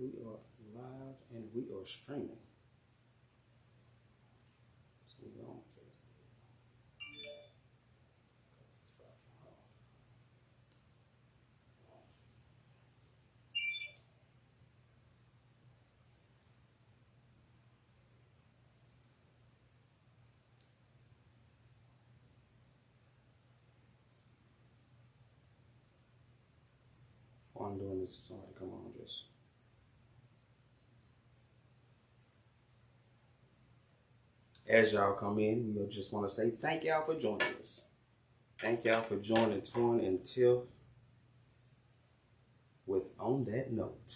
We are live and we are streaming. So we're going to cut this back off. While I'm doing this, if somebody come on, just as y'all come in, we just want to say thank y'all for joining us. Thank y'all for joining Twane and Tiff with On That Note.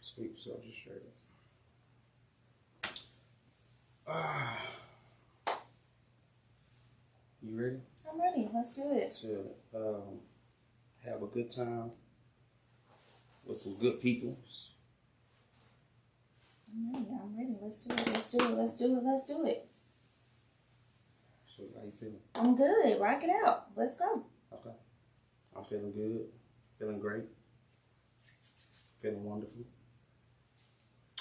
Sweet, so just straight up. You ready? I'm ready. Let's do it. To have a good time with some good peoples. I'm ready. Let's do it. Let's do it. Let's do it. Let's do it. So how you feeling? I'm good. Rock it out. Let's go. Okay. I'm feeling good. Feeling great. Feeling wonderful.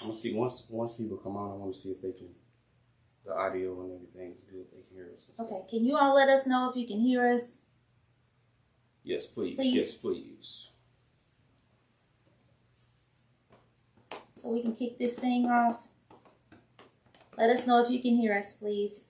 I'm gonna see once people come on, I want to see if they can, the audio and everything's good. They can hear us. Okay. Can you all let us know if you can hear us? Yes, please. Please. Yes, please. So we can kick this thing off. Let us know if you can hear us, please.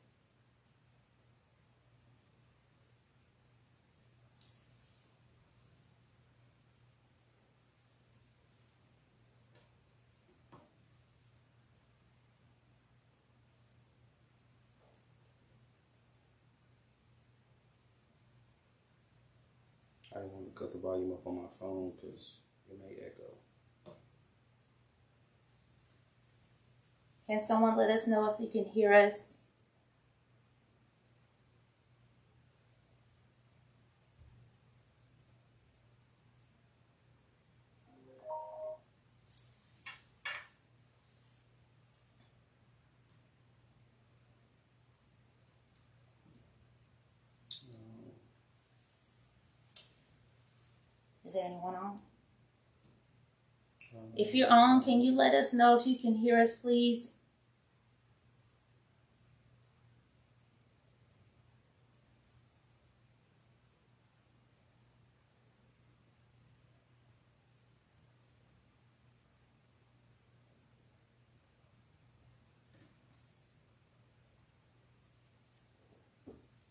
I didn't want to cut the volume up on my phone because it may echo. Can someone let us know if you can hear us? Is there anyone on? If you're on, can you let us know if you can hear us, please?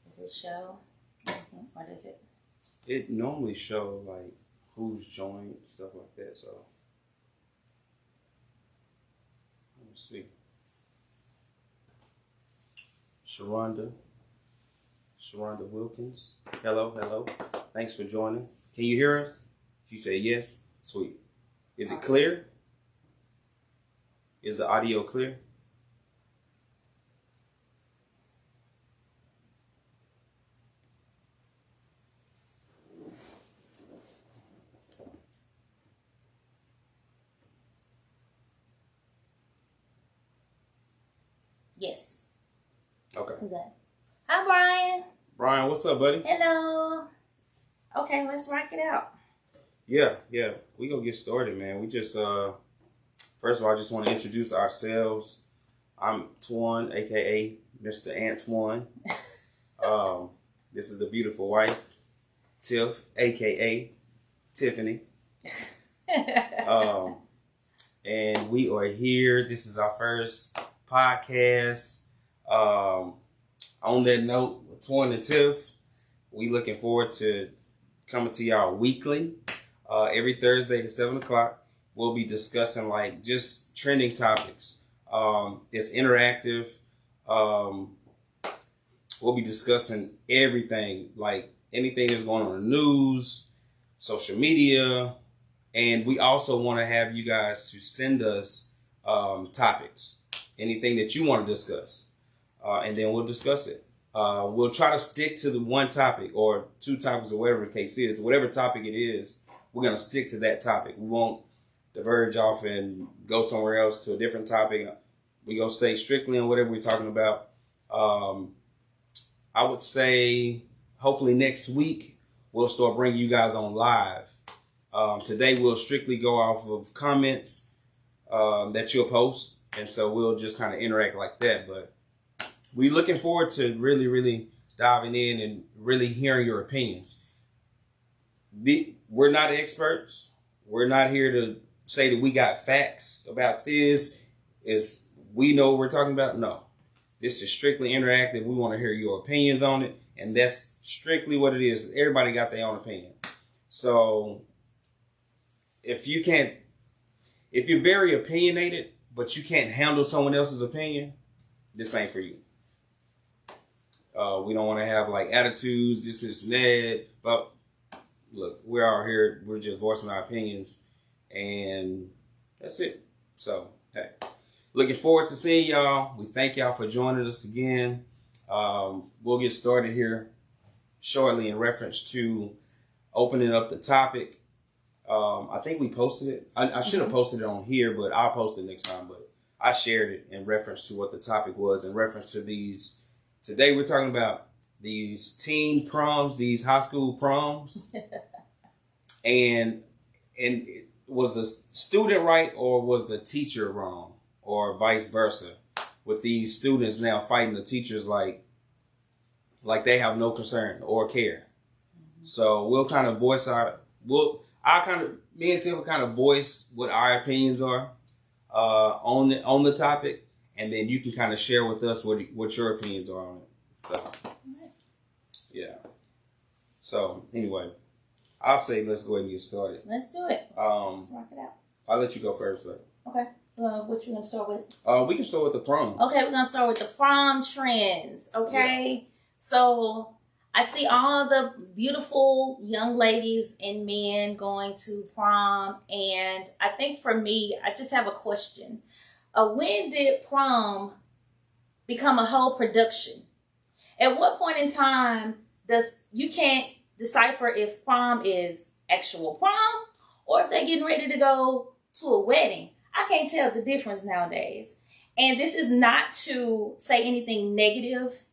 Does it show? What is it? It normally show like who's joined, stuff like that. So let's see. Sharonda Wilkins. Hello. Thanks for joining. Can you hear us? She said yes. Sweet. Is it clear? Is the audio clear? Yes. Okay. Who's that? Hi, Brian. Brian, what's up, buddy? Hello. Okay, let's rock it out. Yeah. We gonna get started, man. We just first of all, I just want to introduce ourselves. I'm Twane, aka Mr. Antoine. This is the beautiful wife, Tiff, aka Tiffany. And we are here. This is our first podcast. On that note, Twane and Tiff, we looking forward to coming to y'all weekly. Every Thursday at 7 o'clock. We'll be discussing like just trending topics. It's interactive. We'll be discussing everything, like anything that's going on in the news, social media, and we also want to have you guys to send us topics, anything that you want to discuss, and then we'll discuss it. We'll try to stick to the one topic or two topics or whatever the case is. Whatever topic it is, we're going to stick to that topic. We won't diverge off and go somewhere else to a different topic. We're going to stay strictly on whatever we're talking about. I would say hopefully next week we'll start bringing you guys on live. Today we'll strictly go off of comments that you'll post. And so we'll just kind of interact like that. But we're looking forward to really, really diving in and really hearing your opinions. We're not experts. We're not here to say that we got facts about this. We know what we're talking about? No. This is strictly interactive. We want to hear your opinions on it. And that's strictly what it is. Everybody got their own opinion. So if you're very opinionated, but you can't handle someone else's opinion, this ain't for you. We don't want to have like attitudes, this and that. But look, we're out here. We're just voicing our opinions. And that's it. So, hey. Looking forward to seeing y'all. We thank y'all for joining us again. We'll get started here shortly in reference to opening up the topic. I think we posted it. I should have posted it on here, but I'll post it next time. But I shared it in reference to what the topic was, in reference to these. Today we're talking about these teen proms, these high school proms. and was the student right or was the teacher wrong? Or vice versa, with these students now fighting the teachers like they have no concern or care. So we'll kind of voice me and Tiff will kind of voice what our opinions are on the topic, and then you can kind of share with us what your opinions are on it. So yeah. So anyway, I'll say let's go ahead and get started. Let's do it. Let's rock it out. I'll let you go first, though. Okay. What you want to start with? We can start with the prom. Okay, we're going to start with the prom trends, okay? Yeah. So, I see all the beautiful young ladies and men going to prom, and I think for me, I just have a question. When did prom become a whole production? At what point in time you can't decipher if prom is actual prom or if they're getting ready to go to a wedding? I can't tell the difference nowadays. And this is not to say anything negative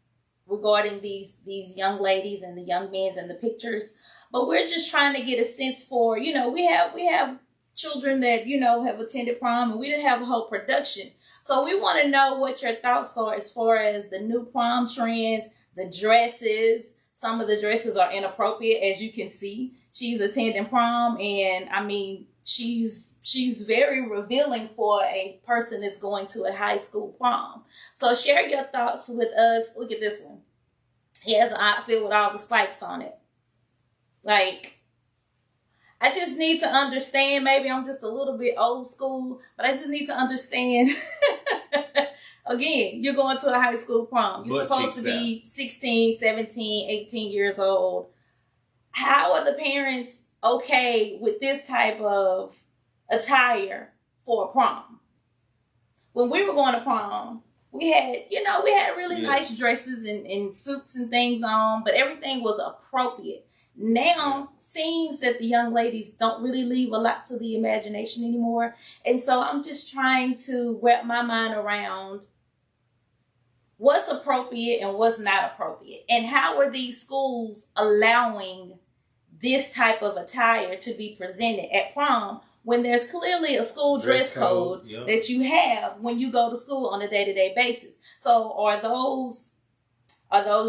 regarding these young ladies and the young men in the pictures, but we're just trying to get a sense for, we have children that, have attended prom, and we didn't have a whole production. So we want to know what your thoughts are as far as the new prom trends, the dresses. Some of the dresses are inappropriate, as you can see. She's attending prom, and I mean, she's very revealing for a person that's going to a high school prom. So share your thoughts with us. Look at this one. He has an outfit with all the spikes on it. Like, I just need to understand. Maybe I'm just a little bit old school, but I just need to understand. Again, you're going to a high school prom. You're supposed to be 16, 17, 18 years old. How are the parents okay with this type of attire for a prom? When we were going to prom, we had really nice dresses and suits and things on, but everything was appropriate. Now, seems that the young ladies don't really leave a lot to the imagination anymore. And so I'm just trying to wrap my mind around what's appropriate and what's not appropriate. And how are these schools allowing this type of attire to be presented at prom when there's clearly a school dress code that you have when you go to school on a day-to-day basis? So are those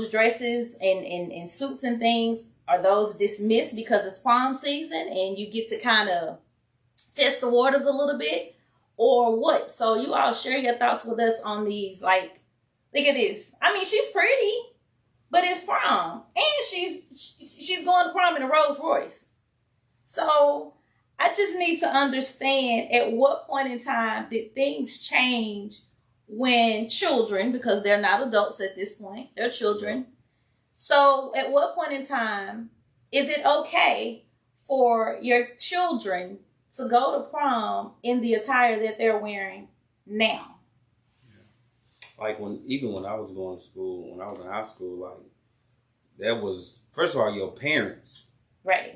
dresses and suits and things, are those dismissed because it's prom season and you get to kind of test the waters a little bit, or what? So you all share your thoughts with us on these. Like, look at this. I mean, she's pretty, but it's prom and she's going to prom in a Rolls Royce. So I just need to understand at what point in time did things change when children, because they're not adults at this point, they're children. So at what point in time is it okay for your children to go to prom in the attire that they're wearing now? Like even when I was going to school, when I was in high school, like that was, first of all, your parents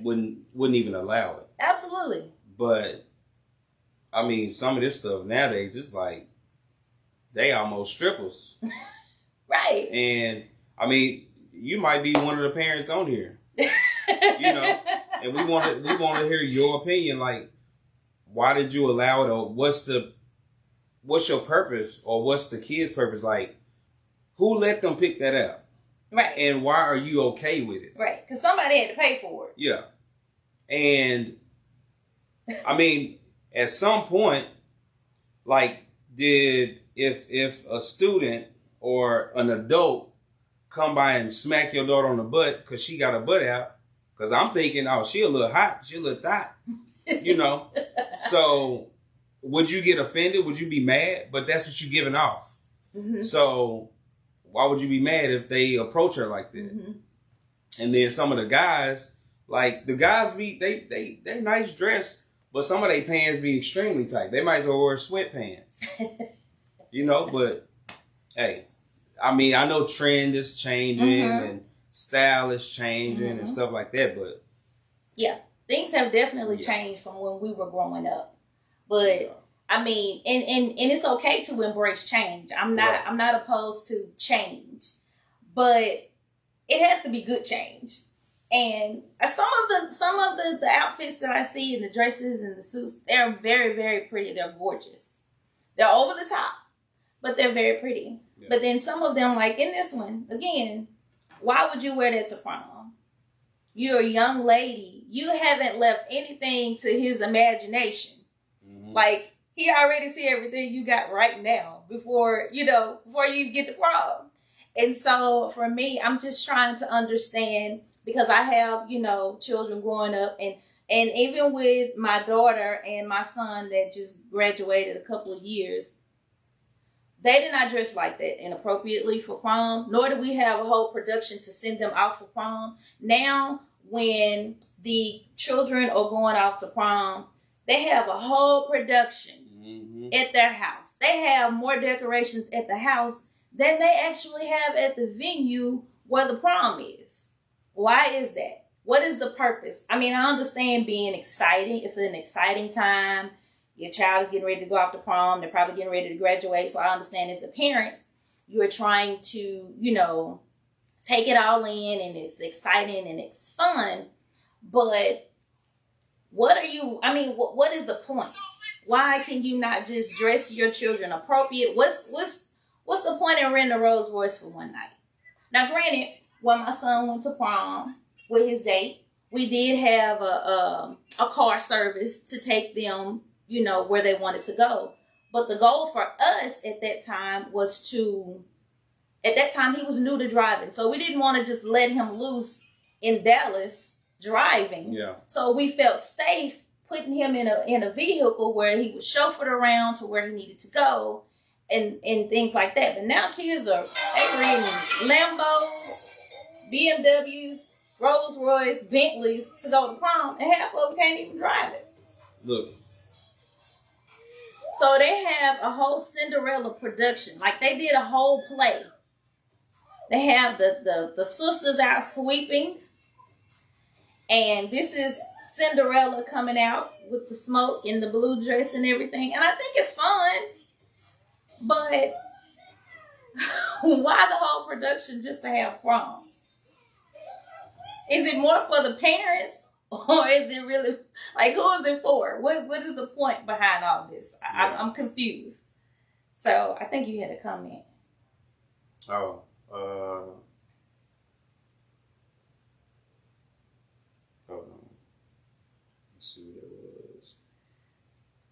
wouldn't even allow it. Absolutely. But I mean, some of this stuff nowadays, it's like they almost strippers. Right. And I mean, you might be one of the parents on here. You know, and we want to hear your opinion. Like, why did you allow it, or what's your purpose, or what's the kid's purpose? Like, who let them pick that out? Right. And why are you okay with it? Right. Because somebody had to pay for it. Yeah. And I mean, at some point, like, if a student or an adult come by and smack your daughter on the butt because she got her butt out, because I'm thinking, oh, she a little hot, she a little thot, you know. So would you get offended? Would you be mad? But that's what you're giving off. Mm-hmm. So why would you be mad if they approach her like that? Mm-hmm. And then some of the guys, like the guys they nice dressed, but some of their pants be extremely tight. They might as well wear sweatpants. You know, but hey, I mean, I know trend is changing and style is changing and stuff like that, but yeah, things have definitely changed from when we were growing up. But I mean, and it's okay to embrace change. I'm not opposed to change, but it has to be good change. And some of the outfits that I see, and the dresses and the suits, they're very, very pretty. They're gorgeous. They're over the top, but they're very pretty. Yeah. But then some of them, like in this one, again, why would you wear that to prom? You're a young lady. You haven't left anything to his imagination. Mm-hmm. Like, he already see everything you got right now before you get to prom. And so for me, I'm just trying to understand, because I have, children growing up, and even with my daughter and my son that just graduated a couple of years, they did not dress like that inappropriately for prom, nor do we have a whole production to send them out for prom. Now, when the children are going off to prom, they have a whole production at their house. They have more decorations at the house than they actually have at the venue where the prom is. Why is that? What is the purpose? I mean, I understand being exciting. It's an exciting time. Your child is getting ready to go off to prom. They're probably getting ready to graduate. So I understand as the parents, you are trying to, take it all in, and it's exciting and it's fun. But what is the point? Why can you not just dress your children appropriate? What's the point in renting a Rolls Royce for one night? Now, granted, when my son went to prom with his date, we did have a car service to take them, where they wanted to go. But the goal for us at that time was at that time he was new to driving. So we didn't want to just let him loose in Dallas driving. Yeah. So we felt safe putting him in a vehicle where he was chauffeured around to where he needed to go and things like that. But now kids are reading Lambos, BMWs, Rolls Royce, Bentleys to go to prom, and half of them can't even drive it. Look. So they have a whole Cinderella production. Like, they did a whole play. They have the sisters out sweeping. And this is Cinderella coming out with the smoke and the blue dress and everything. And I think it's fun. But why the whole production just to have prom? Is it more for the parents? Or is it really, like, who is it for? What is the point behind all this? I'm confused. So I think you had a comment. Oh, hold on. Let's see what it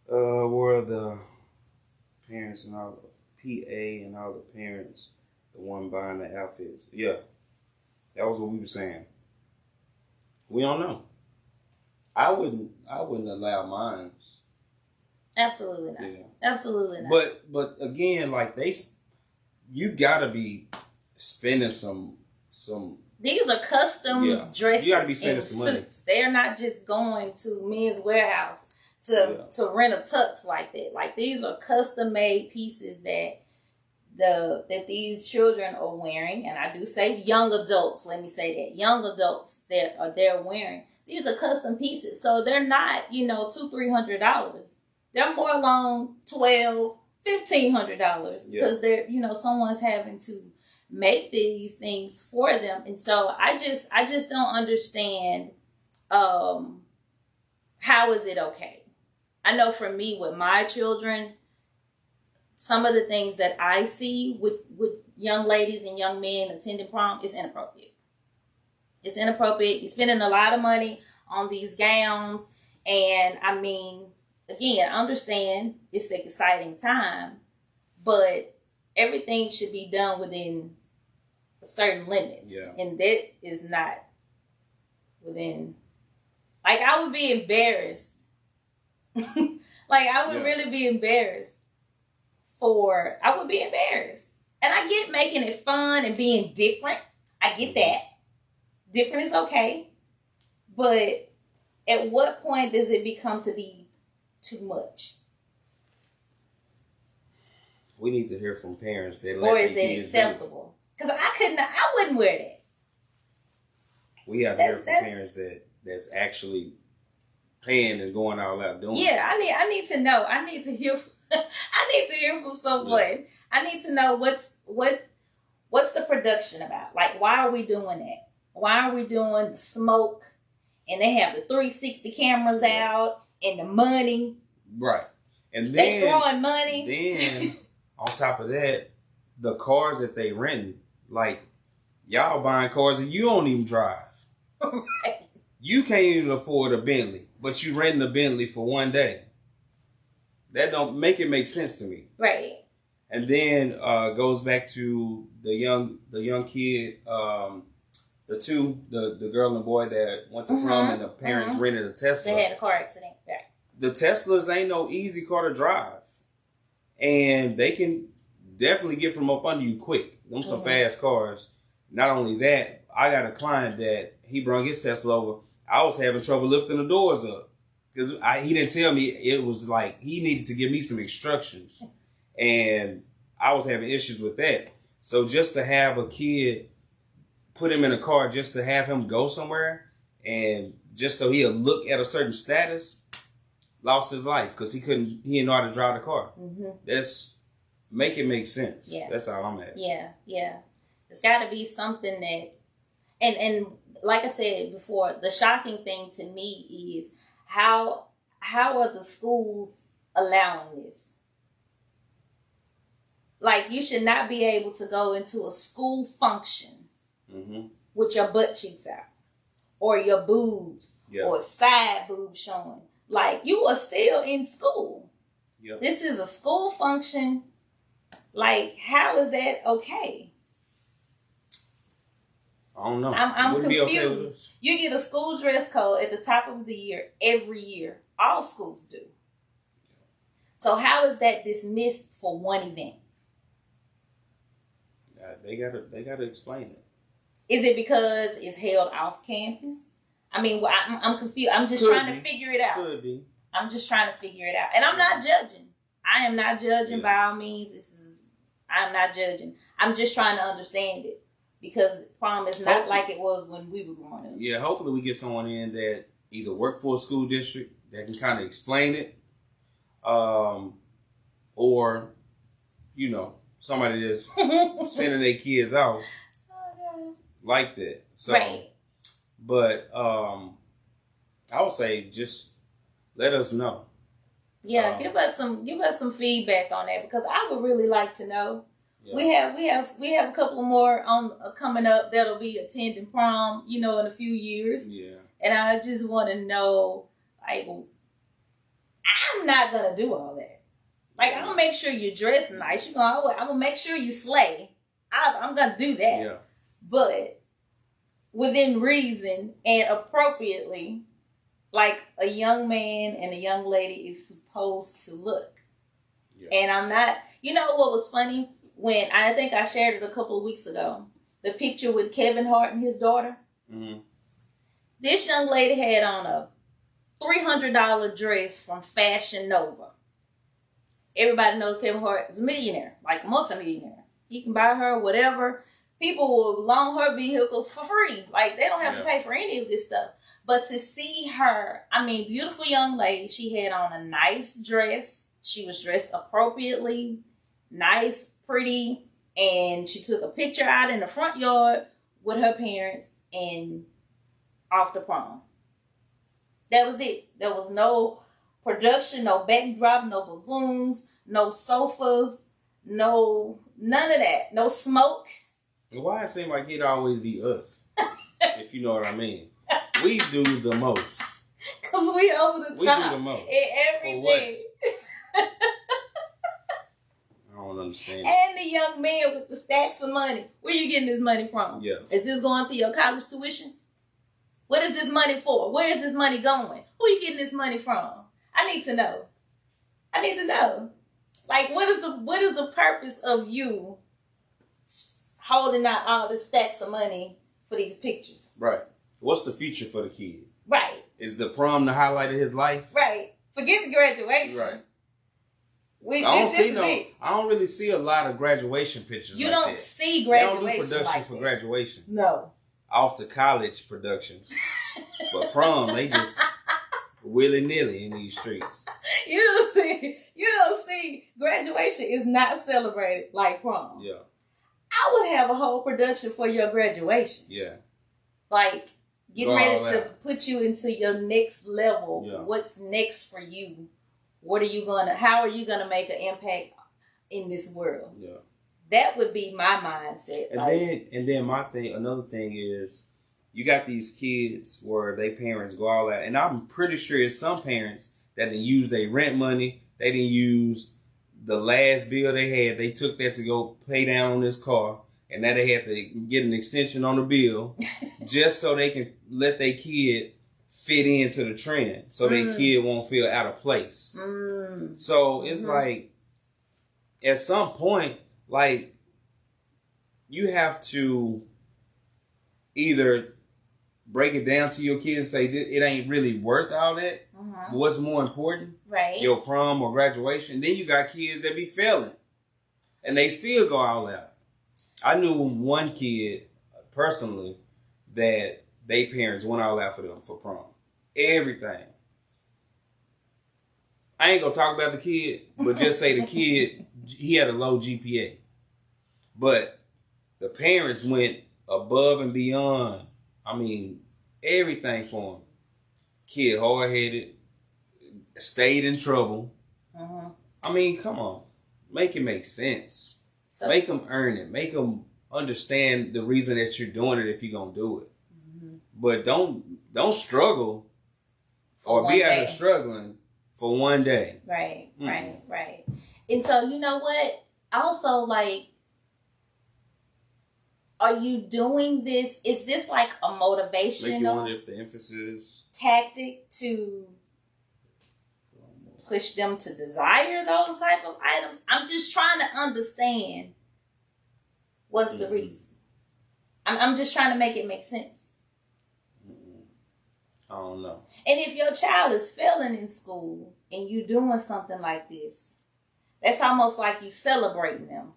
was. Were the parents and all the PA and all the parents the one buying the outfits? Yeah. That was what we were saying. We don't know. I wouldn't allow mine. Absolutely not. Yeah. Absolutely not. But again, like you gotta be spending some. These are custom dresses. You gotta be spending some money. They're not just going to Men's Warehouse to rent a tux like that. Like, these are custom made pieces that these children are wearing, and I do say young adults. Let me say that young adults they're wearing. These are custom pieces, so they're not $200-$300. They're more along $1,200-$1,500 because they're someone's having to make these things for them, and so I just don't understand how is it okay. I know for me with my children, some of the things that I see with young ladies and young men attending prom is inappropriate. It's inappropriate. You're spending a lot of money on these gowns. And I mean, again, I understand it's an exciting time, but everything should be done within certain limits. Yeah. And that is not within, like, I would be embarrassed. Like, I would really be embarrassed. I would be embarrassed. And I get making it fun and being different. I get that. Different is okay. But at what point does it become to be too much? We need to hear from parents that or is it acceptable? Because I wouldn't wear that. We have to hear from parents that's actually paying and going all out doing it. Yeah, I need to know. I need to hear from someone. Yeah. I need to know what's the production about. Like, why are we doing that? Why are we doing the smoke? And they have the 360 cameras out and the money. Right. And then they throwing money. Then on top of that, the cars that they rent, like, y'all buying cars and you don't even drive. Right. You can't even afford a Bentley, but you renting a Bentley for one day. That don't make it make sense to me. Right. And then goes back to the young kid, the girl and the boy that went to prom and the parents rented a Tesla. They had a car accident. Yeah. The Teslas ain't no easy car to drive. And they can definitely get from up under you quick. Them some fast cars. Not only that, I got a client that he brought his Tesla over. I was having trouble lifting the doors up. Because he didn't tell me. It was like he needed to give me some instructions. And I was having issues with that. So just to have a kid, put him in a car just to have him go somewhere, and just so he'll look at a certain status, lost his life because he didn't know how to drive the car. That's, make it make sense. Yeah. That's all I'm asking. Yeah. It's got to be something that, and like I said before, the shocking thing to me is how are the schools allowing this? Like, you should not be able to go into a school function with your butt cheeks out, or your boobs, or side boobs showing. Like, you are still in school. Yep. This is a school function. Like, how is that okay? I don't know. I'm confused. Okay, you get a school dress code at the top of the year every year. All schools do. So how is that dismissed for one event? They gotta explain it. Is it because it's held off campus? I mean, I'm confused. I'm just trying to figure it out. Could be. I'm just trying to figure it out, and I'm not judging. I am not judging by all means. I'm not judging. I'm just trying to understand it, because prom is not like it was when we were growing up. Yeah, hopefully we get someone in that either work for a school district that can kind of explain it, or somebody that's sending their kids out like that. So, right. But I would say just let us know. Yeah, give us some feedback on that, because I would really like to know. Yeah. We have a couple more coming up that'll be attending prom, in a few years. Yeah. And I just want to know, like, I'm not gonna do all that. Like, I'm gonna make sure you dress nice. I'm gonna make sure you slay. I'm gonna do that. Yeah. But within reason and appropriately, like a young man and a young lady is supposed to look. Yeah. And I'm not, you know what was funny? When I think I shared it a couple of weeks ago, the picture with Kevin Hart and his daughter. Mm-hmm. This young lady had on a $300 dress from Fashion Nova. Everybody knows Kevin Hart is a millionaire, like a multi-millionaire. He can buy her whatever. People will loan her vehicles for free. Like, they don't have to pay for any of this stuff. But to see her, I mean, beautiful young lady. She had on a nice dress. She was dressed appropriately, nice, pretty. And she took a picture out in the front yard with her parents and off to prom. That was it. There was no production, no backdrop, no balloons, no sofas, none of that. No smoke. Why it seem like it always be us? If you know what I mean. We do the most. Because we over the top. We do the most. In everything. I don't understand. And the young man with the stacks of money. Where you getting this money from? Yeah. Is this going to your college tuition? What is this money for? Where is this money going? Who are you getting this money from? I need to know. Like, what is the purpose of you holding out all the stacks of money for these pictures? Right. What's the future for the kid? Right. Is the prom the highlight of his life? Right. Forget the graduation. Right. I don't really see a lot of graduation pictures. You don't see graduation. They don't do production for graduation. No. Off to college productions. But prom, they just willy-nilly in these streets. You don't see graduation is not celebrated like prom. Yeah. I would have a whole production for your graduation. Yeah. Like, getting ready to put you into your next level. Yeah. What's next for you? How are you gonna make an impact in this world? Yeah. That would be my mindset. And then another thing is, you got these kids where their parents go all out, and I'm pretty sure it's some parents that didn't use their rent money, they didn't use the last bill they had, they took that to go pay down on this car, and now they have to get an extension on the bill just so they can let their kid fit into the trend, so their kid won't feel out of place. So it's like, at some point, like, you have to either break it down to your kid and say it ain't really worth all that. What's more important? Right. Your prom or graduation. Then you got kids that be failing, and they still go all out. I knew one kid personally that they parents went all out for them for prom. Everything. I ain't gonna talk about the kid, but just say the kid, he had a low GPA. But the parents went above and beyond. I mean, everything for him. Kid hard-headed, stayed in trouble. I mean, come on. Make it make sense. So, make them earn it. Make them understand the reason that you're doing it if you're going to do it. But don't struggle or be out there struggling for one day. Right. And so, you know what? Also, like, are you doing this? Is this like a motivational? Make you wonder if the emphasis tactic to push them to desire those type of items? I'm just trying to understand what's the reason. I'm just trying to make it make sense. I don't know. And if your child is failing in school and you doing something like this, that's almost like you celebrating them.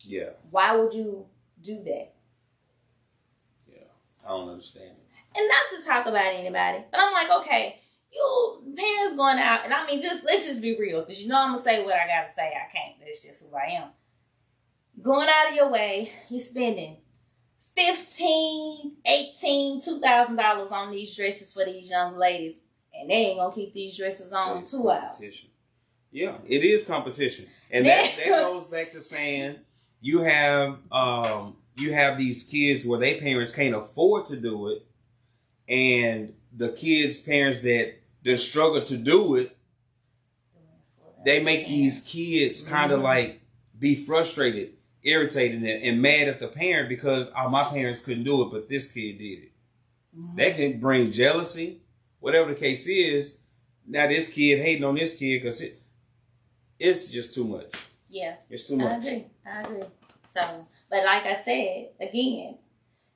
Yeah. Why would you do that? Yeah, I don't understand. And not to talk about anybody, but I'm like, okay, you parents going out, and I mean, let's just be real, because you know I'm gonna say what I gotta say. I can't. That's just who I am. Going out of your way, you're spending $1,500, $1,800, $2,000 on these dresses for these young ladies, and they ain't gonna keep these dresses on 2 hours. Yeah, it is competition, and that goes back to saying you have these kids where their parents can't afford to do it, and the kids' parents that struggle to do it, they make these kids kind of like be frustrated irritated and mad at the parent because my parents couldn't do it, but this kid did it. Mm-hmm. That can bring jealousy, whatever the case is. Now this kid hating on this kid because it's just too much. Yeah. It's too much. I agree. So, but like I said, again,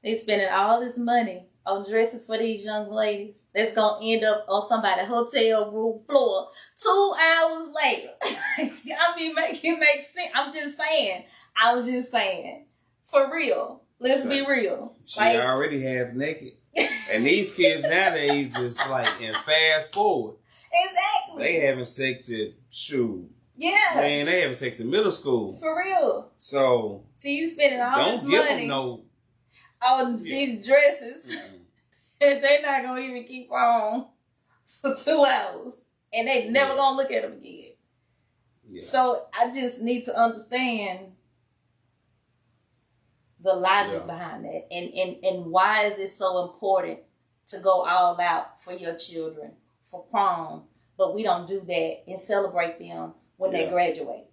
they spending all this money on dresses for these young ladies that's going to end up on somebody's hotel room floor 2 hours later. I mean, make it make sense. I'm just saying. For real. Let's be real. She already half naked. And these kids nowadays is like in fast forward. Exactly. They having sex at Yeah. Man, they having sex in middle school. For real. So. See, you spending all this money. Don't give them no. On these dresses. They're not going to even keep on for 2 hours. And they never going to look at them again. Yeah. So I just need to understand the logic behind that. And why is it so important to go all out for your children for prom, but we don't do that and celebrate them when they graduate?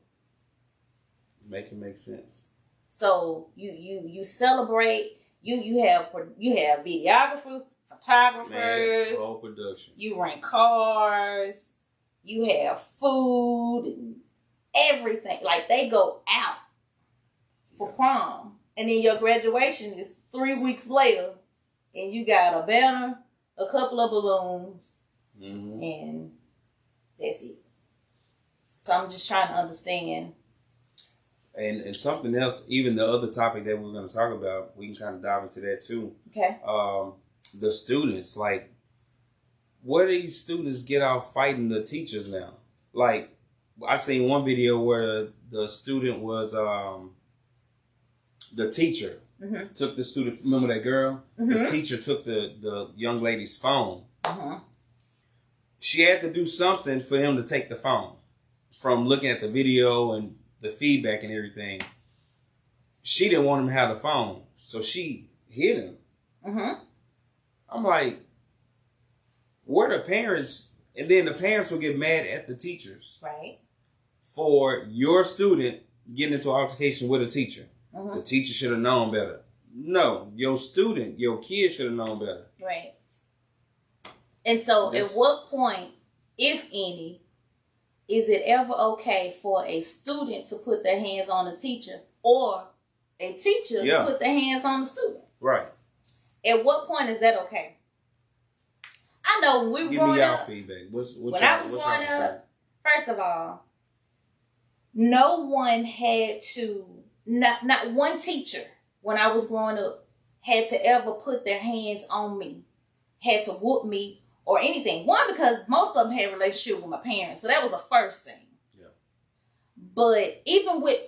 Make it make sense. So you celebrate. You have videographers, photographers, whole production. You rent cars. You have food and everything. Like they go out for prom, and then your graduation is 3 weeks later, and you got a banner, a couple of balloons, and that's it. So I'm just trying to understand. And something else, even the other topic that we're going to talk about, we can kind of dive into that too. Okay. The students, like, where do these students get out fighting the teachers now? Like, I seen one video where the student was, the teacher took the student, remember that girl? The teacher took the young lady's phone. She had to do something for him to take the phone from looking at the video and the feedback and everything. She didn't want him to have the phone, so she hit him. I'm like, where the parents? And then the parents will get mad at the teachers, right? For your student getting into an altercation with a teacher. The teacher should have known better. No, your student, your kid should have known better. Right. And so, at what point, if any, is it ever okay for a student to put their hands on a teacher or a teacher to put their hands on the student? Right. At what point is that okay? I know when we were growing up. Give me y'all feedback. When I was growing up, first of all, no one had to, not one teacher when I was growing up had to ever put their hands on me, had to whoop me or anything. One, because most of them had a relationship with my parents, so that was the first thing. Yeah. But even with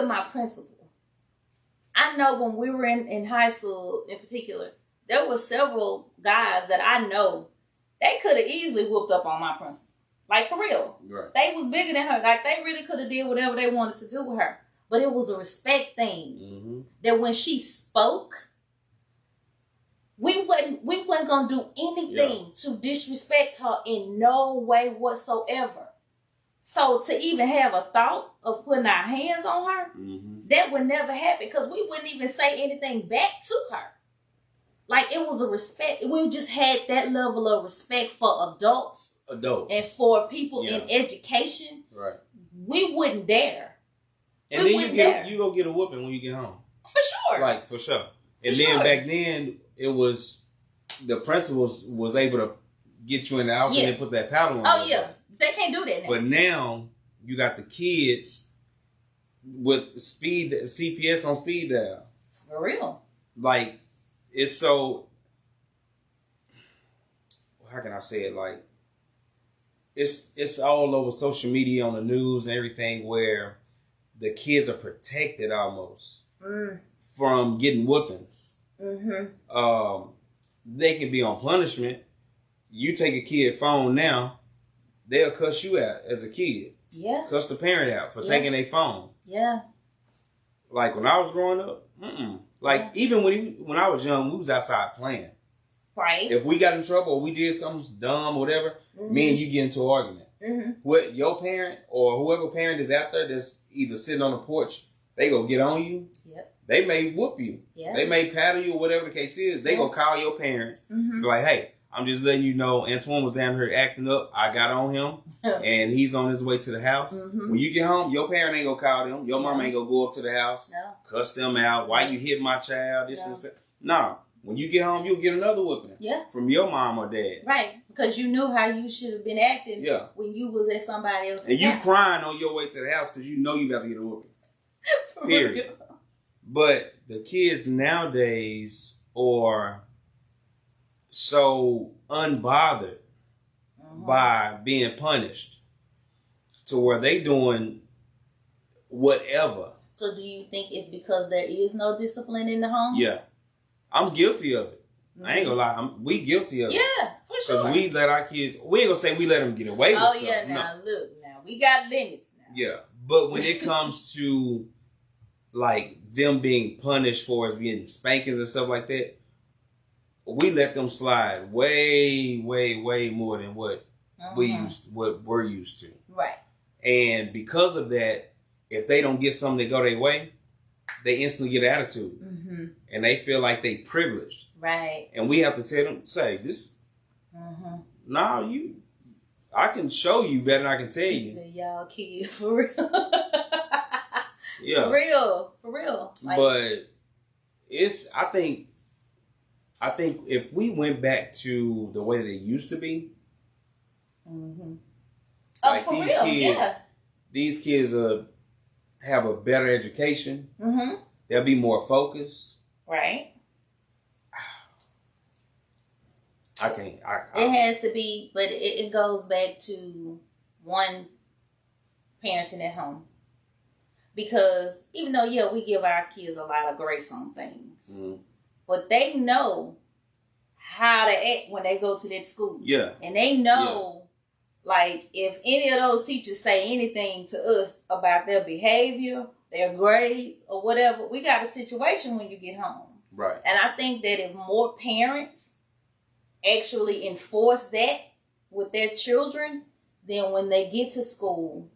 my principal, I know when we were in high school in particular, there were several guys that I know they could have easily whooped up on my principal. Like, for real. Right. They was bigger than her. Like, they really could have did whatever they wanted to do with her. But it was a respect thing. That when she spoke, we wasn't going to do anything to disrespect her in no way whatsoever. So to even have a thought of putting our hands on her, that would never happen because we wouldn't even say anything back to her. Like, it was a respect. We just had that level of respect for adults. And for people in education. Right. We wouldn't dare. And then you go get a whooping when you get home. For sure. Like, for sure. And then back then, it was, the principal was able to get you in the outfit and put that powder on. Oh, yeah. They can't do that now. But now, you got the kids with CPS on speed dial. For real. Like, it's so, how can I say it? Like, it's all over social media, on the news and everything, where the kids are protected almost from getting whoopings. They can be on punishment. You take a kid's phone now, they'll cuss you out as a kid. Yeah. Cuss the parent out for taking their phone. Yeah. Like, when I was growing up, Like, even when I was young, we was outside playing. Right. If we got in trouble or we did something dumb or whatever, me and you get into an argument. What your parent or whoever parent is out there that's either sitting on the porch, they go get on you. Yep. They may whoop you. Yeah. They may paddle you or whatever the case is. They go call your parents. Mm-hmm. Be like, hey, I'm just letting you know Antoine was down here acting up. I got on him and he's on his way to the house. Mm-hmm. When you get home, your parent ain't gonna call them. Your mom ain't gonna go up to the house, cuss them out. Why you hit my child? This and that. No. When you get home, you'll get another whooping. Yeah. From your mom or dad. Right. Because you knew how you should have been acting when you was at somebody else's and you crying on your way to the house because you know you got to get a whooping. Period. But the kids nowadays are so unbothered by being punished to where they doing whatever. So do you think it's because there is no discipline in the home? Yeah. I'm guilty of it. I ain't gonna lie. We guilty of it. Yeah, for sure. Because we let our kids, we ain't gonna say we let them get away with stuff. Oh, yeah, now, look, now, we got limits now. Yeah, but when it comes to, like, them being punished for us being spankings and stuff like that, we let them slide way, way, way more than what we're used to. Right. And because of that, if they don't get something that go their way, they instantly get attitude. Mm-hmm. And they feel like they privileged. Right. And we have to tell them, say, this, nah, I can show you better than I can tell you. Y'all kids, for real. Yeah. For real. Like, but I think if we went back to the way that it used to be, like for real, yeah. These kids have a better education. Mm-hmm. They'll be more focused. Right. I can't. It has to be, but it goes back to one parenting at home. Because even though, we give our kids a lot of grace on things, but they know how to act when they go to that school. Yeah. And they know, like, if any of those teachers say anything to us about their behavior, their grades, or whatever, we got a situation when you get home. Right. And I think that if more parents actually enforce that with their children, then when they get to school,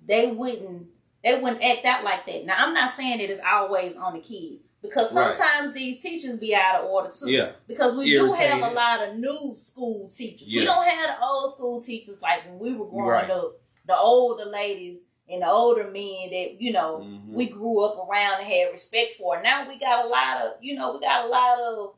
they wouldn't act out like that. Now, I'm not saying that it's always on the kids, because sometimes these teachers be out of order too. Yeah. Because we do have a lot of new school teachers. Yeah. We don't have the old school teachers like when we were growing up, the older ladies and the older men that, we grew up around and had respect for. Now we got a lot of,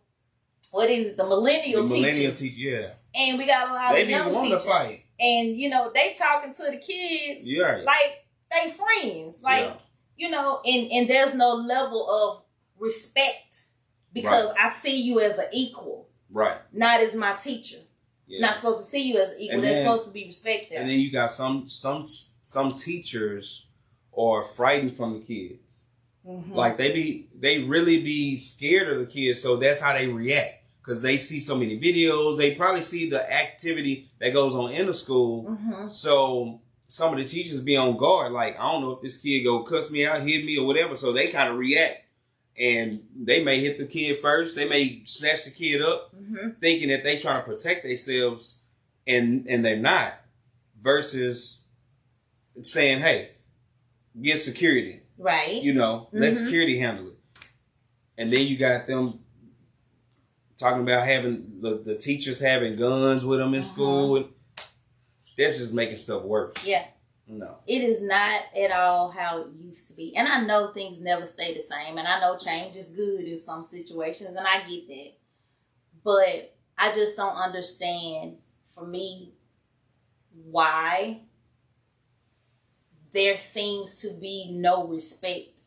what is it, the millennial teachers. Yeah. And we got a lot of young teachers. To fight. And, they talking to the kids like they friends. Like, and there's no level of respect because I see you as an equal. Right. Not as my teacher. Yeah. Not supposed to see you as an equal. They're supposed to be respected. And then you got some teachers are frightened from the kids. Mm-hmm. Like they really be scared of the kids, so that's how they react. Because they see so many videos, they probably see the activity that goes on in the school. Mm-hmm. So some of the teachers be on guard, like, I don't know if this kid go cuss me out, hit me, or whatever. So they kind of react. And they may hit the kid first. They may snatch the kid up, thinking that they trying to protect themselves, and they're not. Versus saying, hey, get security. Right. Let security handle it. And then you got them talking about having the teachers having guns with them in school. And that's just making stuff worse. Yeah. No. It is not at all how it used to be. And I know things never stay the same. And I know change is good in some situations. And I get that. But I just don't understand, for me, why there seems to be no respect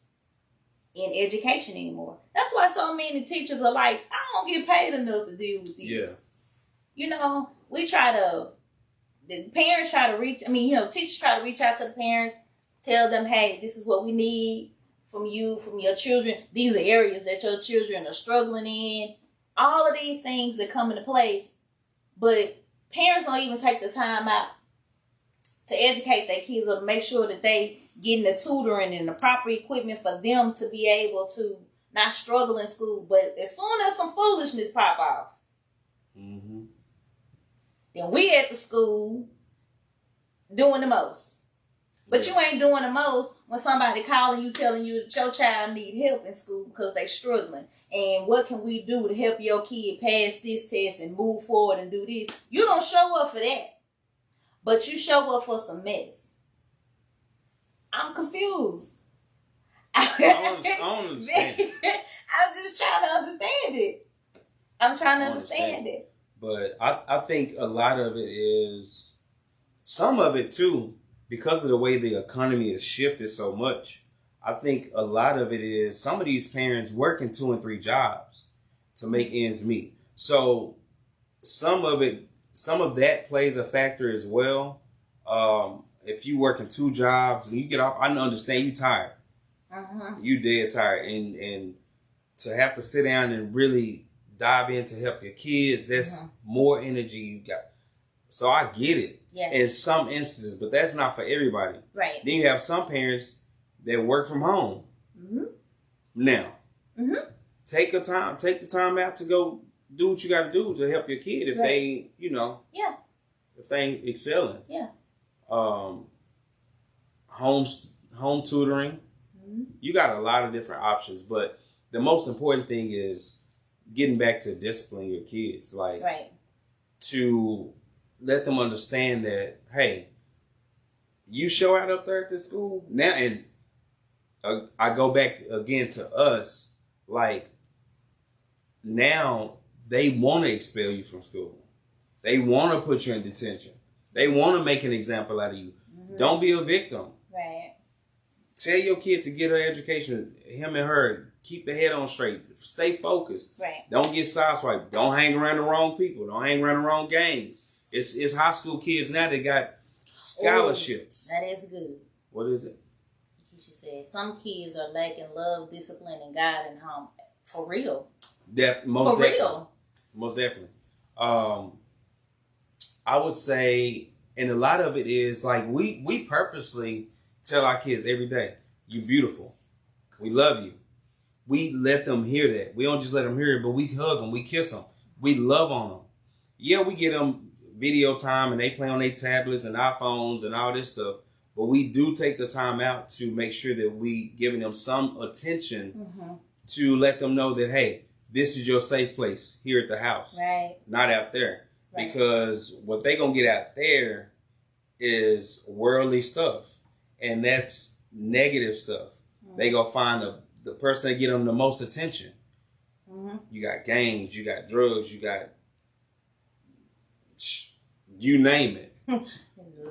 in education anymore. That's why so many teachers are like, I don't get paid enough to deal with this. Yeah. The parents try to teachers try to reach out to the parents, tell them, hey, this is what we need from you, from your children. These are areas that your children are struggling in. All of these things that come into place. But parents don't even take the time out to educate their kids or to make sure that they getting the tutoring and the proper equipment for them to be able to not struggle in school. But as soon as some foolishness pop off, then we at the school doing the most. But you ain't doing the most when somebody calling you, telling you that your child need help in school because they struggling. And what can we do to help your kid pass this test and move forward and do this? You don't show up for that. But you show up for some mess. I'm confused. I don't understand. I'm just trying to understand it. I'm trying to understand it. But I think a lot of it is, some of it too, because of the way the economy has shifted so much. I think a lot of it is some of these parents working 2 and 3 jobs to make ends meet. So some of that plays a factor as well. If you working 2 jobs and you get off, I understand you tired. You dead tired, and to have to sit down and really dive in to help your kids, that's more energy you got. So I get it in some instances, but that's not for everybody. Right. Then you have some parents that work from home. Now, take the time out to go do what you got to do to help your kid if they, if they ain't excelling. Yeah. Home tutoring. You got a lot of different options, but the most important thing is getting back to disciplining your kids, like to let them understand that, hey, you show out up there at the school now, and I go back again to us, like now they want to expel you from school. They want to put you in detention. They want to make an example out of you. Don't be a victim. Right. Tell your kid to get her education, him and her, keep the head on straight, stay focused. Right. Don't get sideswiped. Don't hang around the wrong people. Don't hang around the wrong gangs. It's high school kids now that got scholarships. Ooh, that is good. What is it? Keisha said some kids are lacking love, discipline, and God in home. For real. Most definitely. Real. Most definitely. I would say, and a lot of it is like we purposely tell our kids every day, you beautiful. We love you. We let them hear that. We don't just let them hear it, but we hug them. We kiss them. We love on them. Yeah, we get them video time and they play on their tablets and iPhones and all this stuff. But we do take the time out to make sure that we giving them some attention to let them know that, hey, this is your safe place here at the house. Right. Not out there. Right. Because what they going to get out there is worldly stuff. And that's negative stuff. They go find the person that get them the most attention. You got games, you got drugs, you got, you name it.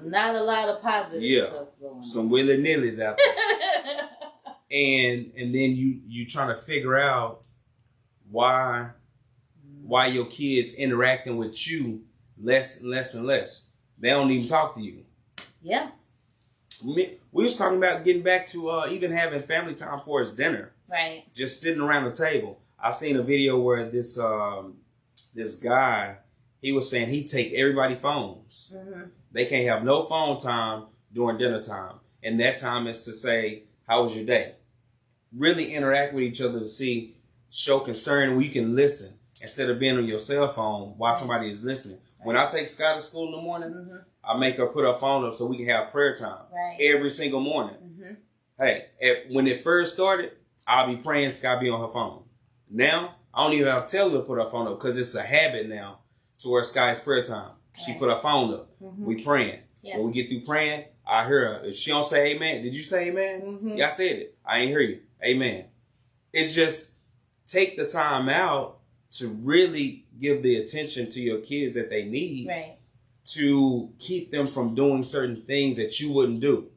Not a lot of positive stuff going on. Some willy-nillys out there. and then you trying to figure out why your kids interacting with you less and less and less. They don't even talk to you. Yeah. We was talking about getting back to even having family time for his dinner. Right. Just sitting around the table. I seen a video where this guy, he was saying he take everybody phones. They can't have no phone time during dinner time. And that time is to say, how was your day? Really interact with each other to show concern where you can listen instead of being on your cell phone while somebody is listening. When I take Scott to school in the morning, I make her put her phone up so we can have prayer time every single morning. Hey, when it first started, I'll be praying, Scott be on her phone. Now, I don't even have to tell her to put her phone up because it's a habit now to where Sky's prayer time. She put her phone up. We praying. Yeah. When we get through praying, I hear her. If she don't say amen, did you say amen? Yeah, I said it. I ain't hear you. Amen. It's just take the time out to really give the attention to your kids that they need to keep them from doing certain things that you wouldn't do.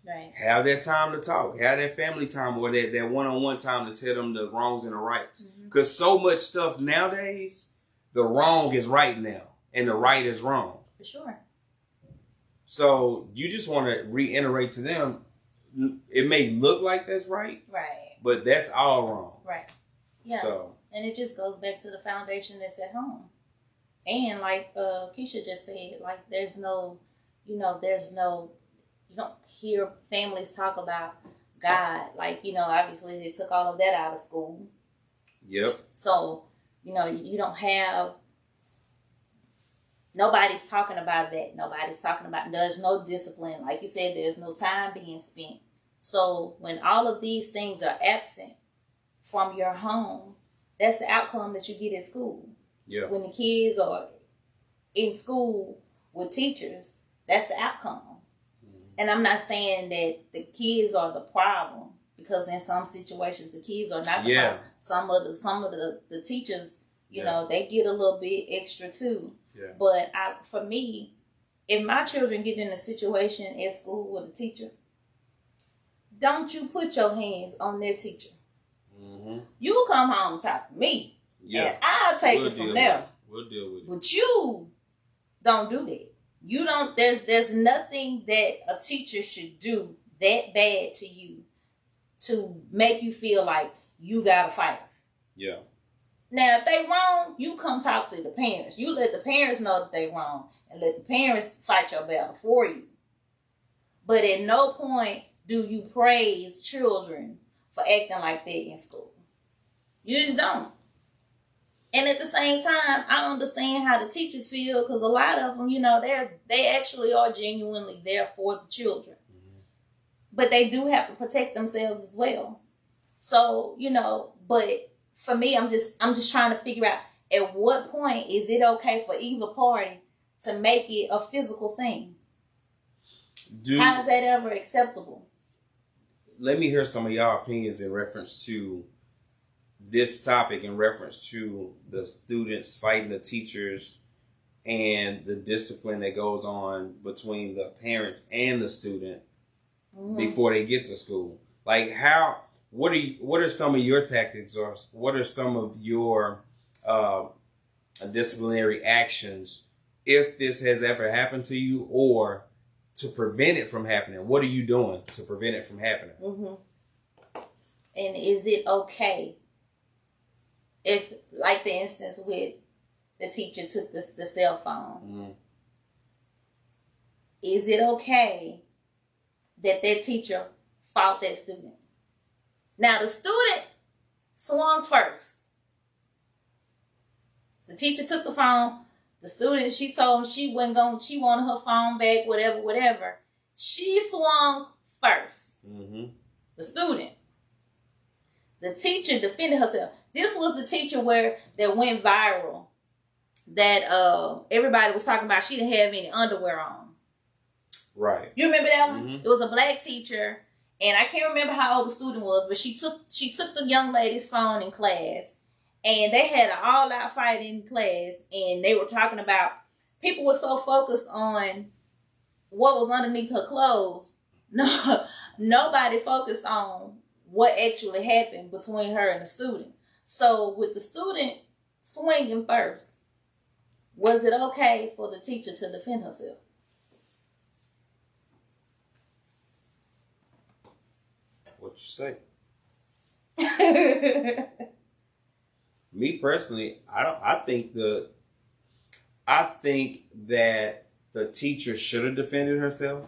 Right. Have that time to talk. Have that family time or that one-on-one time to tell them the wrongs and the rights. Because so much stuff nowadays, the wrong is right now and the right is wrong. For sure. So you just want to reiterate to them, it may look like that's right. Right. But that's all wrong. Right. Yeah. So. And it just goes back to the foundation that's at home. And like Keisha just said, like there's no, you don't hear families talk about God. Like, obviously they took all of that out of school. Yep. So, you don't have Nobody's talking about that. Nobody's talking about, there's no discipline. Like you said, there's no time being spent. So when all of these things are absent from your home, that's the outcome that you get at school. Yeah. When the kids are in school with teachers, that's the outcome. And I'm not saying that the kids are the problem, because in some situations the kids are not the problem. Some of the teachers, you know, they get a little bit extra too. Yeah. But for me, if my children get in a situation at school with a teacher, don't you put your hands on that teacher. Mm-hmm. You come home and talk to me, and I'll take it from there. We'll deal with it. But you don't do that. You don't. There's nothing that a teacher should do that bad to you to make you feel like you gotta fight. Yeah. Now, if they wrong, you come talk to the parents. You let the parents know that they wrong, and let the parents fight your battle for you. But at no point do you praise children for acting like that in school. You just don't. And at the same time, I understand how the teachers feel, because a lot of them, you know, they actually are genuinely there for the children. Mm-hmm. But they do have to protect themselves as well. So, you know, but for me, I'm just trying to figure out, at what point is it okay for either party to make it a physical thing? How is that ever acceptable? Let me hear some of y'all opinions in reference to this topic, in reference to the students fighting the teachers and the discipline that goes on between the parents and the student before they get to school. Like, what are some of your tactics, or what are some of your disciplinary actions if this has ever happened to you, or to prevent it from happening? What are you doing to prevent it from happening? Mm-hmm. And is it okay if, like the instance with the teacher took the cell phone, is it okay that teacher fought that student? Now, the student swung first. The teacher took the phone. The student, she told him she wanted her phone back, whatever. She swung first. Mm-hmm. The student. The teacher defended herself. This was the teacher that went viral, that everybody was talking about she didn't have any underwear on. Right. You remember that one? Mm-hmm. It was a black teacher, and I can't remember how old the student was, but she took the young lady's phone in class, and they had an all-out fight in class, and they were talking about, people were so focused on what was underneath her clothes. No, nobody focused on what actually happened between her and the student. So with the student swinging first, was it okay for the teacher to defend herself? What you say? Me personally, I think that the teacher should have defended herself.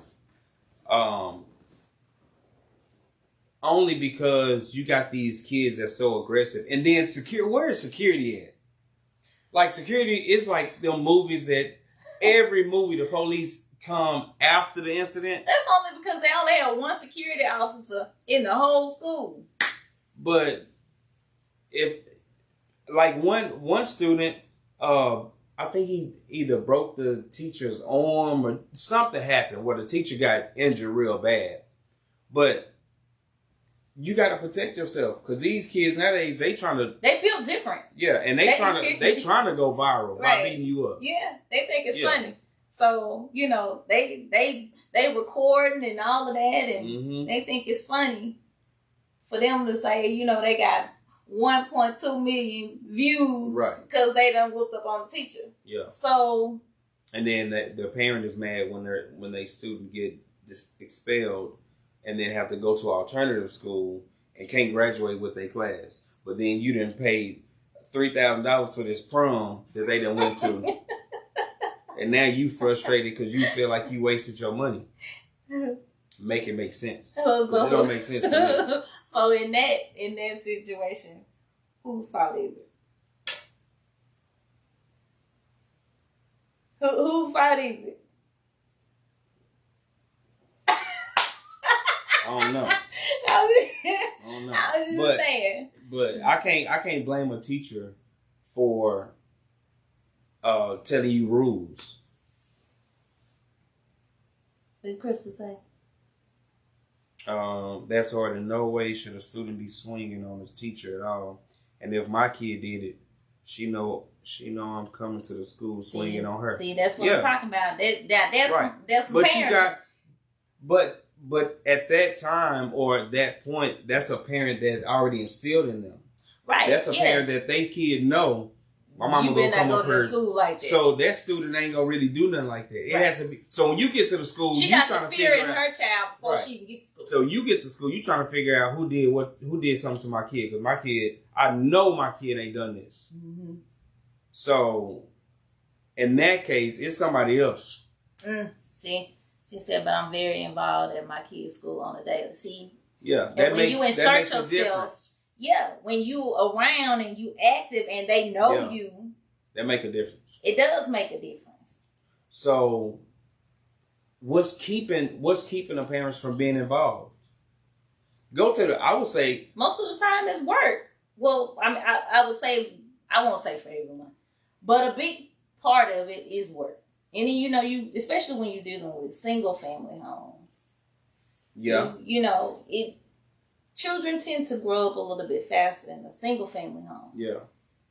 Only because you got these kids that's so aggressive. And then where is security at? Like, security is like them movies that every movie the police come after the incident. That's only because they only had one security officer in the whole school. But if, like, one student, I think he either broke the teacher's arm or something happened where the teacher got injured real bad. But you got to protect yourself, because these kids nowadays, they build different. Yeah, and they trying to go viral by beating you up. Yeah, they think it's funny. So, you know, they recording and all of that, and they think it's funny for them to say, you know, they got 1.2 million views, right? Because they done whooped up on the teacher. Yeah. So, and then the parent is mad when they student get just expelled, and then have to go to alternative school and can't graduate with their class. But then you done paid $3,000 for this prom that they done went to. And now you frustrated because you feel like you wasted your money. Make it make sense. So, it don't make sense to me. So in that situation, whose fault is it? Whose fault is it? I don't know. I don't know. I was just saying. But I can't blame a teacher for telling you rules. What did Crystal say? That's hard. In no way should a student be swinging on his teacher at all. And if my kid did it, she know I'm coming to the school swinging on her. See, that's what I'm talking about. That's right. That's but parents. You got, but at that time or at that point, that's a parent that already instilled in them. Right. That's a parent that they kid know. My mama you gonna come go up to her. School like that. So that student ain't gonna really do nothing like that. It has to be. So when you get to the school, she got the fear in her child before she can get to school. So you get to school, you trying to figure out who did something to my kid. Because my kid, I know my kid ain't done this. Mm-hmm. So in that case, it's somebody else. See, she said, but I'm very involved at my kid's school on a daily. See, yeah, that when you insert yourself. Yeah, when you around and you active and they know you. That make a difference. It does make a difference. So what's keeping the parents from being involved? I would say most of the time it's work. Well, I would say, I won't say for everyone, but a big part of it is work. And then, you especially when you're dealing with single family homes. Yeah. Children tend to grow up a little bit faster in a single family home. Yeah.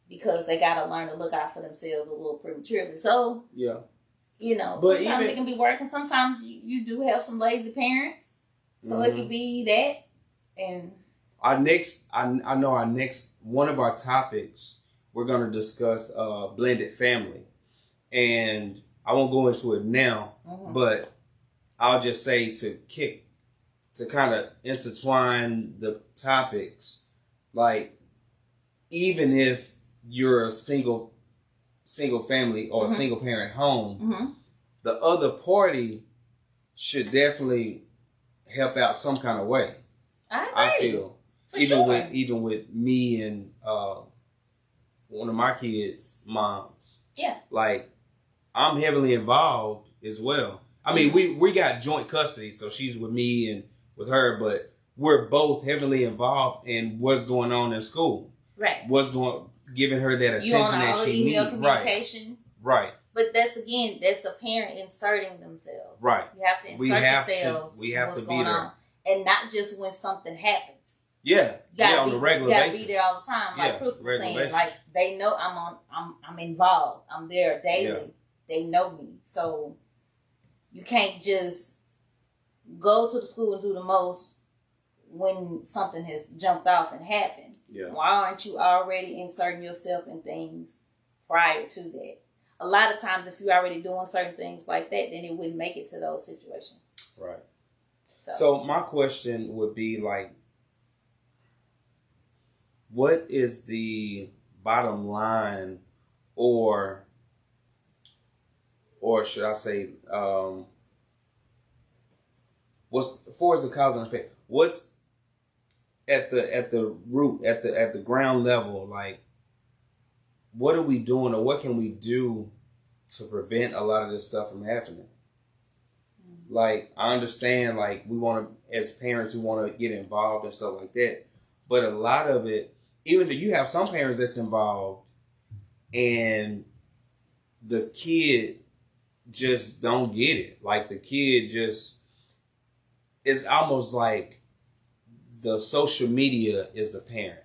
Because they got to learn to look out for themselves a little prematurely. So, yeah. But sometimes it can be working. Sometimes you do have some lazy parents. So it could be that. And I know our next, one of our topics, we're going to discuss blended family. And I won't go into it now, but I'll just say to kind of intertwine the topics, like even if you're a single family or a single parent home, the other party should definitely help out some kind of way. I feel even with me and one of my kids' moms. Yeah, like I'm heavily involved as well. I mean, we got joint custody, so she's with me and with her, but we're both heavily involved in what's going on in school. Right. Giving her that attention that she needs. Communication. Right. But that's the parent inserting themselves. Right. You have to insert yourselves. We have to be there. And not just when something happens. Yeah. On the regular basis. You gotta be there all the time. Like Crystal was saying, basis. Like they know I'm involved. I'm there daily. Yeah. They know me. So you can't just go to the school and do the most when something has jumped off and happened. Yeah. Why aren't you already inserting yourself in things prior to that? A lot of times, if you're already doing certain things like that, then it wouldn't make it to those situations. Right. So my question would be like, what is the bottom line, or should I say, what's for the cause and effect? What's at the root, at the ground level, like what are we doing or what can we do to prevent a lot of this stuff from happening? Mm-hmm. Like I understand, like we want to, as parents, we want to get involved and stuff like that, but a lot of it, even though you have some parents that's involved and the kid just don't get it. Like the kid just, it's almost like the social media is the parent.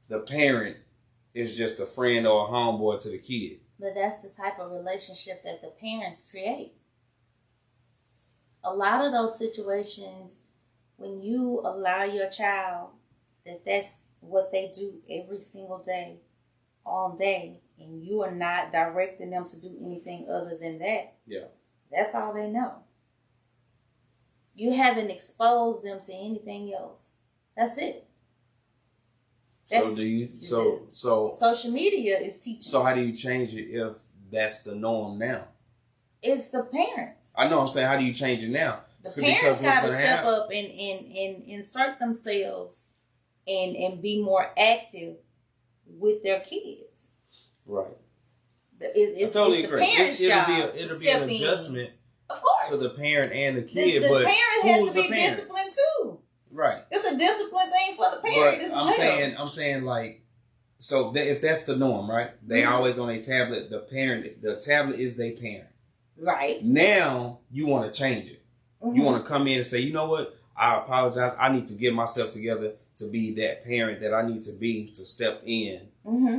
The parent is just a friend or a homeboy to the kid. But that's the type of relationship that the parents create. A lot of those situations, when you allow your child that's what they do every single day, all day, and you are not directing them to do anything other than that. Yeah. That's all they know. You haven't exposed them to anything else. That's it. So social media is teaching. So how do you change it if that's the norm now? It's the parents. I know. I'm saying, how do you change it now? The parents got to step up and insert themselves and be more active with their kids. Right. it's I totally the agree. parents' job. It'll be an adjustment, of course, to the parent and the kid. The but parent has to be disciplined too. Right. It's a discipline thing for the parent as well. I'm saying like, so if that's the norm, right? They always on a tablet. The tablet is their parent. Right. Now you want to change it. You want to come in and say, you know what? I apologize. I need to get myself together to be that parent that I need to be to step in.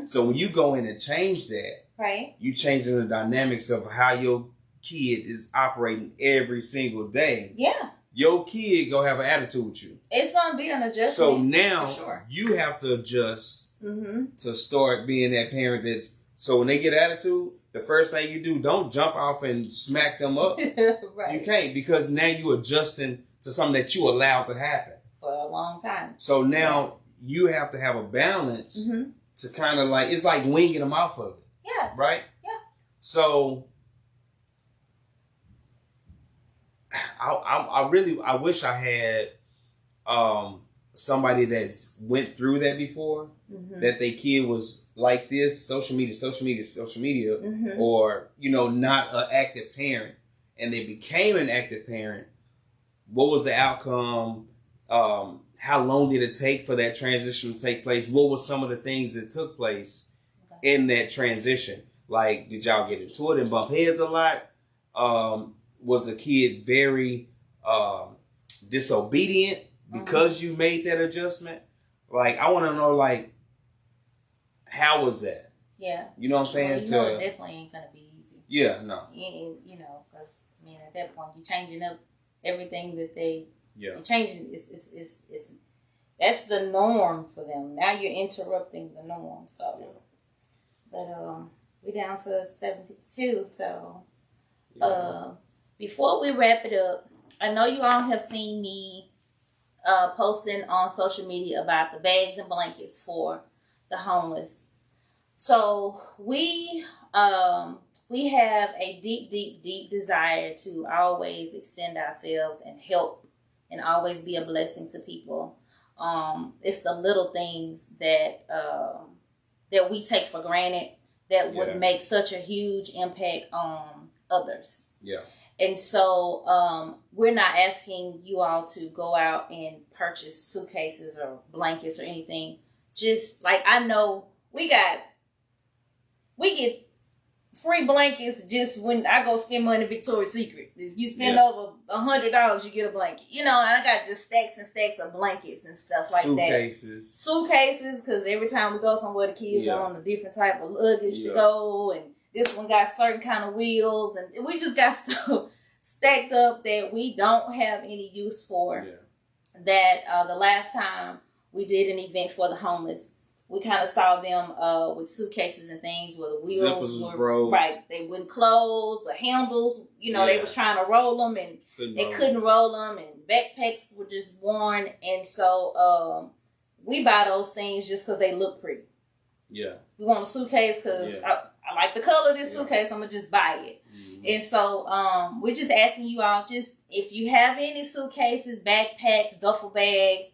So when you go in and change that, right, you changing the dynamics of how your kid is operating every single day. Yeah. Your kid gonna have an attitude with you. It's gonna be an adjustment. So now you have to adjust to start being that parent that. So when they get attitude, the first thing you do, don't jump off and smack them up. Right. You can't, because now you adjusting to something that you allowed to happen for a long time. So now you have to have a balance to kind of like, it's like winging them off of it. Yeah. Right. Yeah. So I wish I had somebody that's went through that before, that their kid was like this, social media, or, you know, not an active parent, and they became an active parent. What was the outcome? How long did it take for that transition to take place? What were some of the things that took place in that transition? Like, did y'all get into it and bump heads a lot? Was the kid very disobedient because you made that adjustment? Like, I want to know, like, how was that? Yeah. You know what I'm saying? Well, you know it definitely ain't going to be easy. Yeah, no. You know, because, I mean, at that point, you're changing up everything that you're changing. It's that's the norm for them. Now you're interrupting the norm. So, but we're down to 72. So, before we wrap it up, I know you all have seen me posting on social media about the bags and blankets for the homeless. So we have a deep desire to always extend ourselves and help and always be a blessing to people. It's the little things that we take for granted that would make such a huge impact on others. Yeah. And so we're not asking you all to go out and purchase suitcases or blankets or anything. Just like, I know we get free blankets just when I go spend money at Victoria's Secret. If you spend over $100, you get a blanket. You know, I got just stacks and stacks of blankets and stuff like that. Suitcases, because every time we go somewhere, the kids are on a different type of luggage to go, and this one got certain kind of wheels, and we just got stuff stacked up that we don't have any use for. Yeah. That the last time we did an event for the homeless, we kind of saw them with suitcases and things where the wheels were broke. Right. They wouldn't close. The handles, you know, they was trying to roll them and couldn't roll them, and backpacks were just worn. And so we buy those things just because they look pretty. Yeah. We want a suitcase because I like the color of this suitcase. I'm going to just buy it. Mm-hmm. And so we're just asking you all, just if you have any suitcases, backpacks, duffel bags,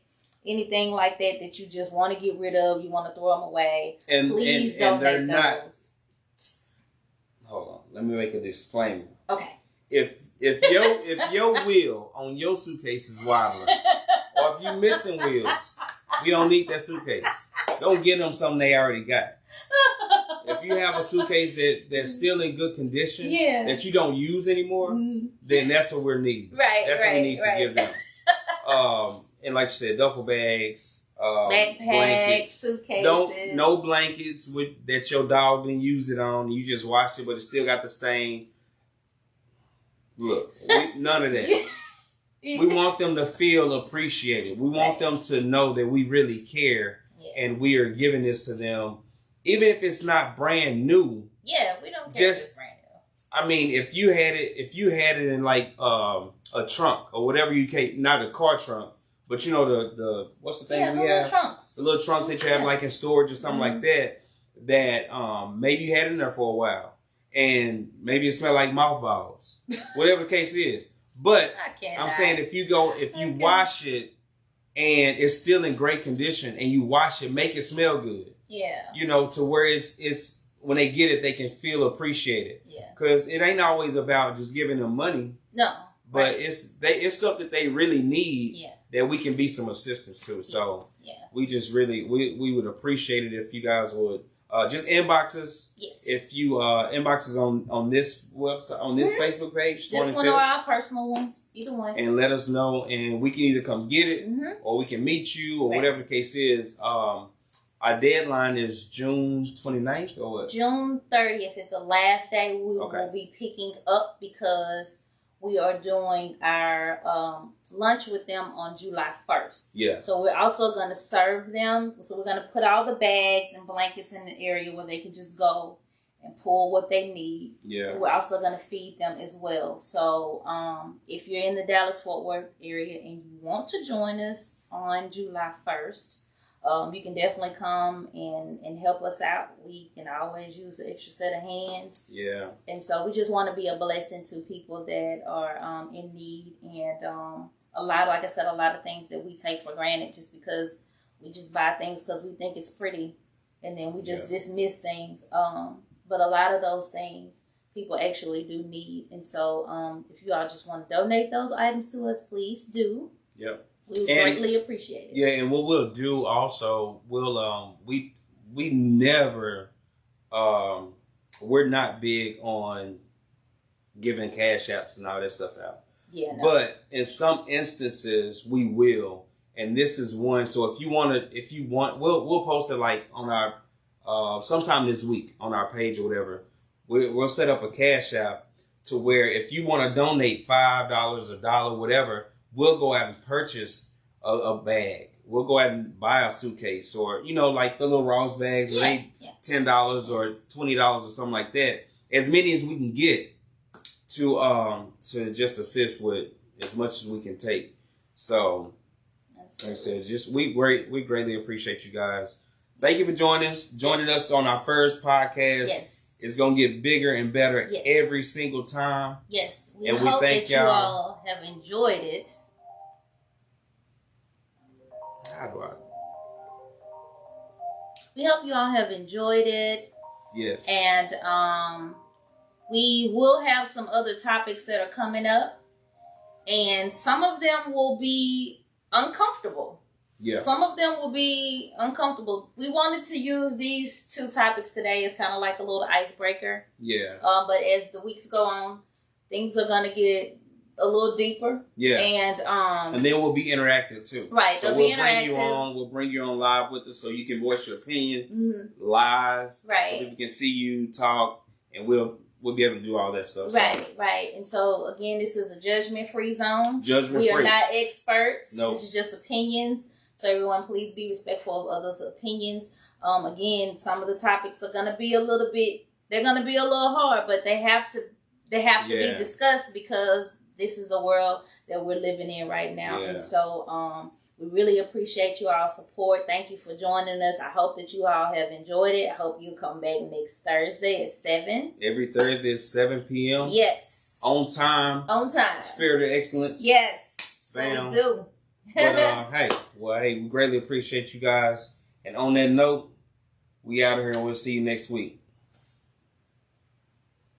anything like that you just want to get rid of, you want to throw them away, please donate those. Hold on, let me make a disclaimer. Okay. If your wheel on your suitcase is wobbling, or if you're missing wheels, we don't need that suitcase. Don't get them something they already got. If you have a suitcase that's still in good condition, that you don't use anymore, then that's what we're needing. Right. That's what we need to give them. And like you said, duffel bags, backpacks, blankets, suitcases. No blankets that your dog didn't use it on. You just washed it, but it still got the stain. Look, none of that. We want them to feel appreciated. We want them to know that we really care, and we are giving this to them, even if it's not brand new. Yeah, we don't care if it's brand new. I mean, if you had it in like a trunk or whatever not a car trunk. But you know the what's the thing we have? Trunks. The little trunks that you have like in storage or something like that. That maybe you had in there for a while, and maybe it smelled like mothballs. Whatever the case is. But I'm saying if you wash it and it's still in great condition, and you wash it, make it smell good. Yeah. You know, to where it's when they get it, they can feel appreciated. Yeah. Because it ain't always about just giving them money. No. But it's something they really need. Yeah. That we can be some assistance to. So we just really we would appreciate it if you guys would just inbox us. Yes. If you inbox us on this website, on this Facebook page, just one of our personal ones, either one, and let us know, and we can either come get it or we can meet you or whatever the case is. Our deadline is June 29th or what? June 30th is the last day we will be picking up because we are doing our lunch with them on July 1st. Yeah. So we're also going to serve them. So we're going to put all the bags and blankets in the area where they can just go and pull what they need. Yeah. And we're also going to feed them as well. So if you're in the Dallas-Fort Worth area and you want to join us on July 1st, you can definitely come and help us out. We can always use an extra set of hands. Yeah. And so we just want to be a blessing to people that are in need. And a lot of things that we take for granted just because we just buy things because we think it's pretty. And then we just dismiss things. But a lot of those things people actually do need. And so if you all just want to donate those items to us, please do. Yep. We greatly appreciate it. Yeah, and what we'll do also, we never we're not big on giving cash apps and all that stuff out. Yeah. No. But in some instances we will. And this is one. So if you want, we'll post it like on our sometime this week on our page or whatever. We'll set up a cash app to where if you want to donate $5, $1, whatever, we'll go out and purchase a bag. We'll go out and buy a suitcase or, like the little Ross bags where they $10 or $20 or something like that. As many as we can get to just assist with as much as we can take. So, like I said, we greatly appreciate you guys. Thank you for joining us on our first podcast. Yes. It's going to get bigger and better every single time. Yes. We hope that you all have enjoyed it. We hope you all have enjoyed it. Yes. And we will have some other topics that are coming up. And some of them will be uncomfortable. Yeah. Some of them will be uncomfortable. We wanted to use these two topics today as kind of like a little icebreaker. Yeah. But as the weeks go on, things are going to get a little deeper. Yeah. And then we'll be interactive too. Right. So we'll bring you on live with us so you can voice your opinion live. Right. So people can see you talk and we'll be able to do all that stuff. Right, right. And so again, this is a judgment-free zone. We are not experts. No. This is just opinions. So everyone, please be respectful of others' opinions. Again, some of the topics are going to be a little hard, but they have to be discussed because this is the world that we're living in right now. Yeah. And so we really appreciate you all's support. Thank you for joining us. I hope that you all have enjoyed it. I hope you come back next Thursday at 7. Every Thursday at 7 p.m. Yes. On time. On time. Spirit of excellence. Yes. So we do. But hey, we greatly appreciate you guys. And on that note, we out of here and we'll see you next week.